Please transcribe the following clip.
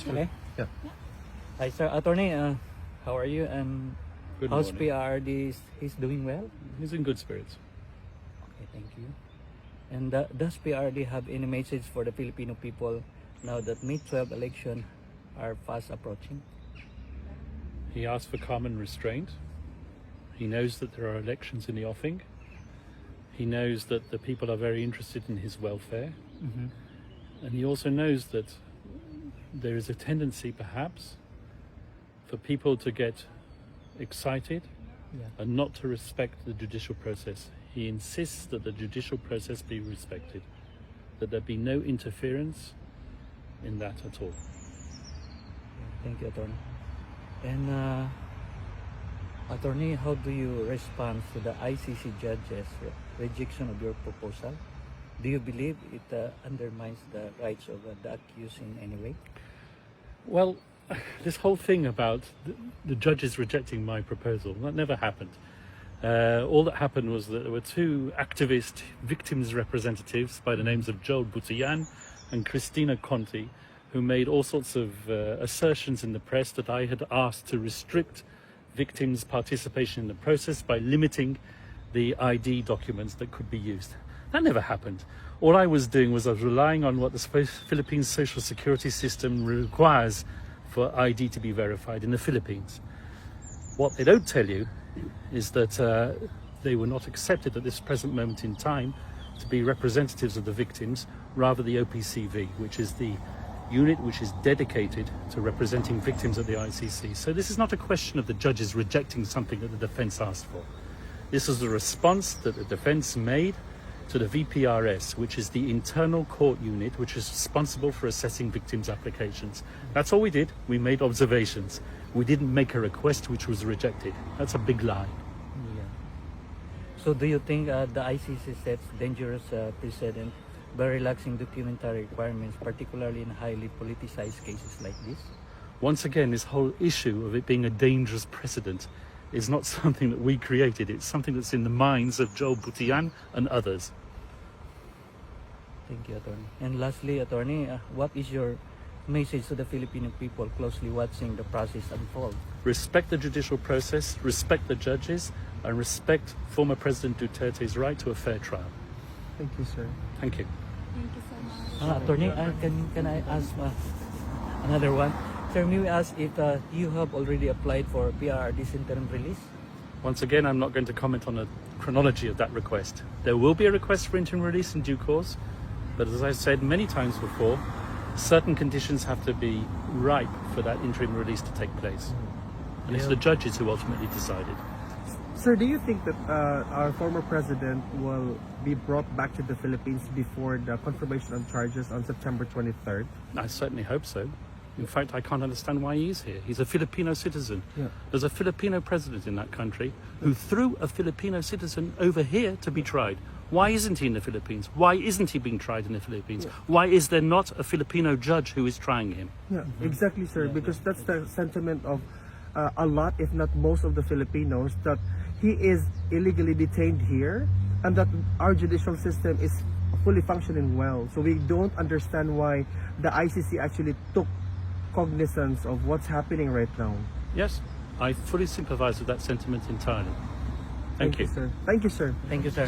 Okay. Yeah. Hi, sir. Attorney, how are you? And Good how's morning. PRD? He's doing well? He's in good spirits. Okay, thank you. And does PRD have any message for the Filipino people now that May 12 election are fast approaching? He asked for calm and restraint. He knows that there are elections in the offing. He knows that the people are very interested in his welfare. Mm-hmm. And he also knows that there is a tendency, perhaps, for people to get excited Yeah. and not to respect the judicial process. He insists that the judicial process be respected, that there be no interference in that at all. Thank you, Attorney. And Attorney, how do you respond to the ICC judge's rejection of your proposal? Do you believe it undermines the rights of the accused in any way? Well, this whole thing about the judges rejecting my proposal, that never happened. All that happened was that there were two activist victims representatives by the names of Joel Butian and Christina Conti, who made all sorts of assertions in the press that I had asked to restrict victims' participation in the process by limiting the ID documents that could be used. That never happened. All I was doing was I was relying on what the Philippines social security system requires for ID to be verified in the Philippines. What they don't tell you is that they were not accepted at this present moment in time to be representatives of the victims, rather the OPCV, which is the unit which is dedicated to representing victims at the ICC. So this is not a question of the judges rejecting something that the defence asked for. This is the response that the defence made to the VPRS, which is the internal court unit which is responsible for assessing victims' applications. That's all we did. We made observations. We didn't make a request which was rejected. That's a big lie. Yeah. So do you think the ICC sets dangerous precedent by relaxing documentary requirements, particularly in highly politicized cases like this? Once again, this whole issue of it being a dangerous precedent is not something that we created. It's something that's in the minds of Joel Butian and others. Thank you, Attorney. And lastly, Attorney, what is your message to the Filipino people closely watching the process unfold? Respect the judicial process, respect the judges, and respect former President Duterte's right to a fair trial. Thank you, sir. Thank you. Thank you so much. Attorney, can I ask another one? Sir, may we ask if you have already applied for PRRD's interim release? Once again, I'm not going to comment on the chronology of that request. There will be a request for interim release in due course, but as I've said many times before, certain conditions have to be ripe for that interim release to take place. And it's the judges who ultimately decided. Sir, do you think that our former president will be brought back to the Philippines before the confirmation of charges on September 23rd? I certainly hope so. In fact, I can't understand why he's here. He's a Filipino citizen. Yeah. There's a Filipino president in that country who threw a Filipino citizen over here to be tried. Why isn't he in the Philippines? Why isn't he being tried in the Philippines? Yeah. Why is there not a Filipino judge who is trying him? Yeah, exactly, sir. Because that's the sentiment of a lot, if not most of the Filipinos, that he is illegally detained here and that our judicial system is fully functioning well. So we don't understand why the ICC actually took cognizance of what's happening right now. Yes, I fully sympathize with that sentiment entirely. Thank you. Sir. Thank you, sir. Thank you, sir.